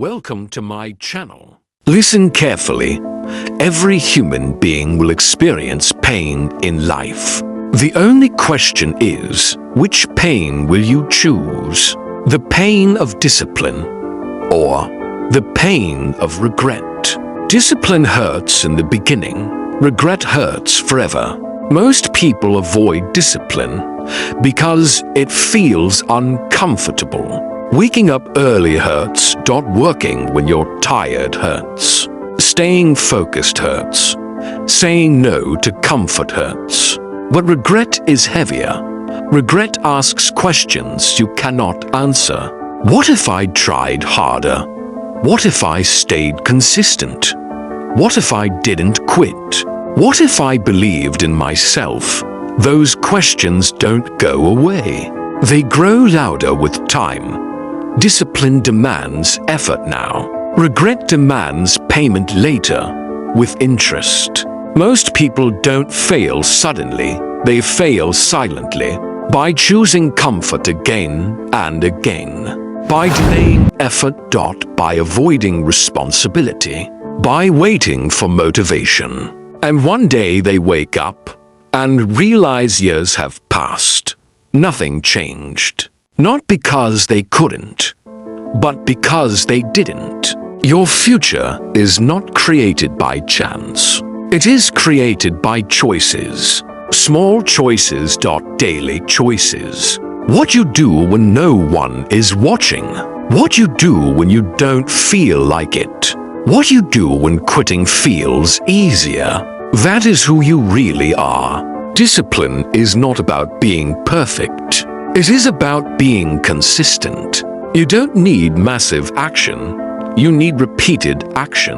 Welcome to my channel. Listen carefully. Every human being will experience pain in life. The only question is, which pain will you choose? The pain of discipline or the pain of regret? Discipline hurts in the beginning. Regret hurts forever. Most people avoid discipline because it feels uncomfortable. Waking up early hurts. Working when you're tired hurts. Staying focused hurts. Saying no to comfort hurts. But regret is heavier. Regret asks questions you cannot answer. What if I tried harder? What if I stayed consistent? What if I didn't quit? What if I believed in myself? Those questions don't go away. They grow louder with time. Discipline demands effort now. Regret demands payment later, with interest. Most people don't fail suddenly. They fail silently, by choosing comfort again and again, by delaying effort. By avoiding responsibility, by waiting for motivation. And one day they wake up and realize years have passed. Nothing changed. Not because they couldn't, but because they didn't. Your future is not created by chance. It is created by choices. Small choices. Daily choices. What you do when no one is watching. What you do when you don't feel like it. What you do when quitting feels easier. That is who you really are. Discipline is not about being perfect. It is about being consistent. You don't need massive action. You need repeated action.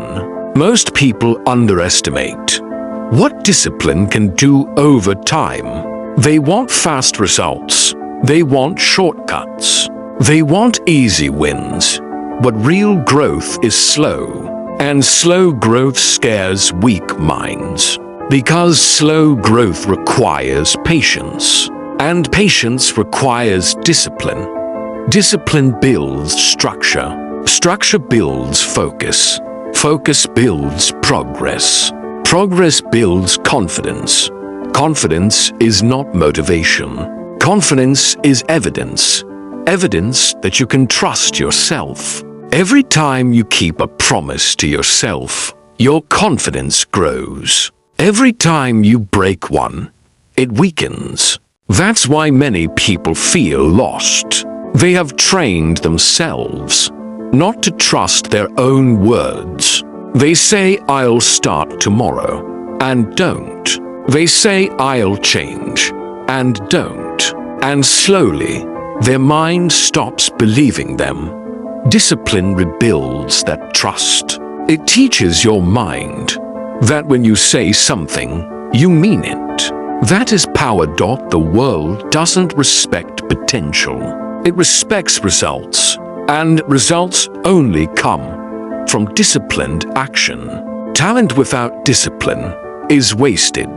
Most people underestimate what discipline can do over time. They want fast results. They want shortcuts. They want easy wins. But real growth is slow. And slow growth scares weak minds. Because slow growth requires patience. And patience requires discipline. Discipline builds structure. Structure builds focus. Focus builds progress. Progress builds confidence. Confidence is not motivation. Confidence is evidence. Evidence that you can trust yourself. Every time you keep a promise to yourself, your confidence grows. Every time you break one, it weakens. That's why many people feel lost. They have trained themselves not to trust their own words. They say, I'll start tomorrow, and don't. They say, I'll change, and don't. And slowly, their mind stops believing them. Discipline rebuilds that trust. It teaches your mind that when you say something, you mean it. That is power. The world doesn't respect potential. It respects results. And results only come from disciplined action. Talent without discipline is wasted.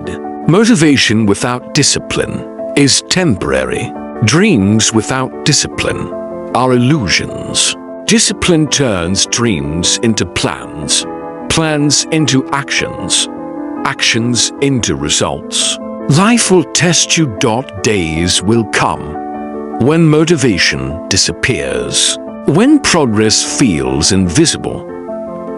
Motivation without discipline is temporary. Dreams without discipline are illusions. Discipline turns dreams into plans. Plans into actions. Actions into results. Life will test you. Days will come when motivation disappears. When progress feels invisible.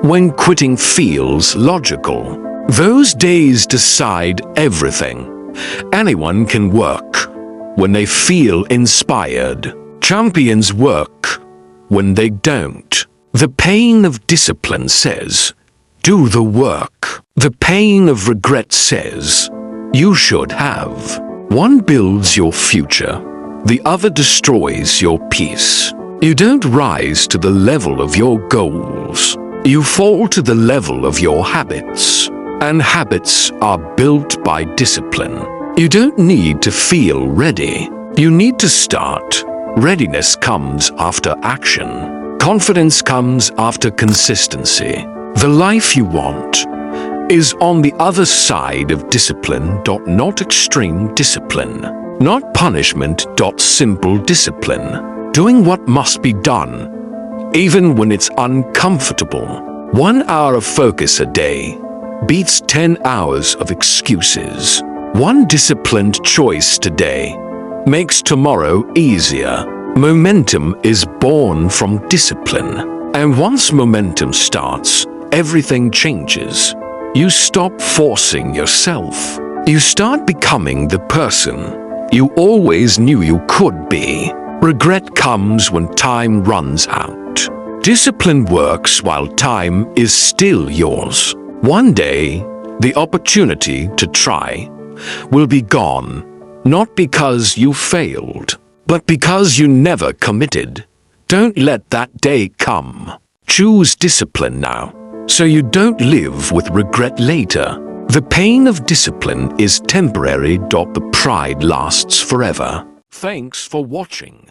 When quitting feels logical. Those days decide everything. Anyone can work when they feel inspired. Champions work when they don't. The pain of discipline says, do the work. The pain of regret says, you should have. One builds your future. The other destroys your peace. You don't rise to the level of your goals. You fall to the level of your habits. And habits are built by discipline. You don't need to feel ready. You need to start. Readiness comes after action. Confidence comes after consistency. The life you want is on the other side of discipline. Not extreme discipline. Not punishment. Simple discipline. Doing what must be done even when it's uncomfortable. 1 hour of focus a day beats 10 hours of excuses. One disciplined choice today makes tomorrow easier. Momentum is born from discipline. And once momentum starts, everything changes. You stop forcing yourself. You start becoming the person you always knew you could be. Regret comes when time runs out. Discipline works while time is still yours. One day, the opportunity to try will be gone, not because you failed, but because you never committed. Don't let that day come. Choose discipline now, so you don't live with regret later. The pain of discipline is temporary, the pride lasts forever. Thanks for watching.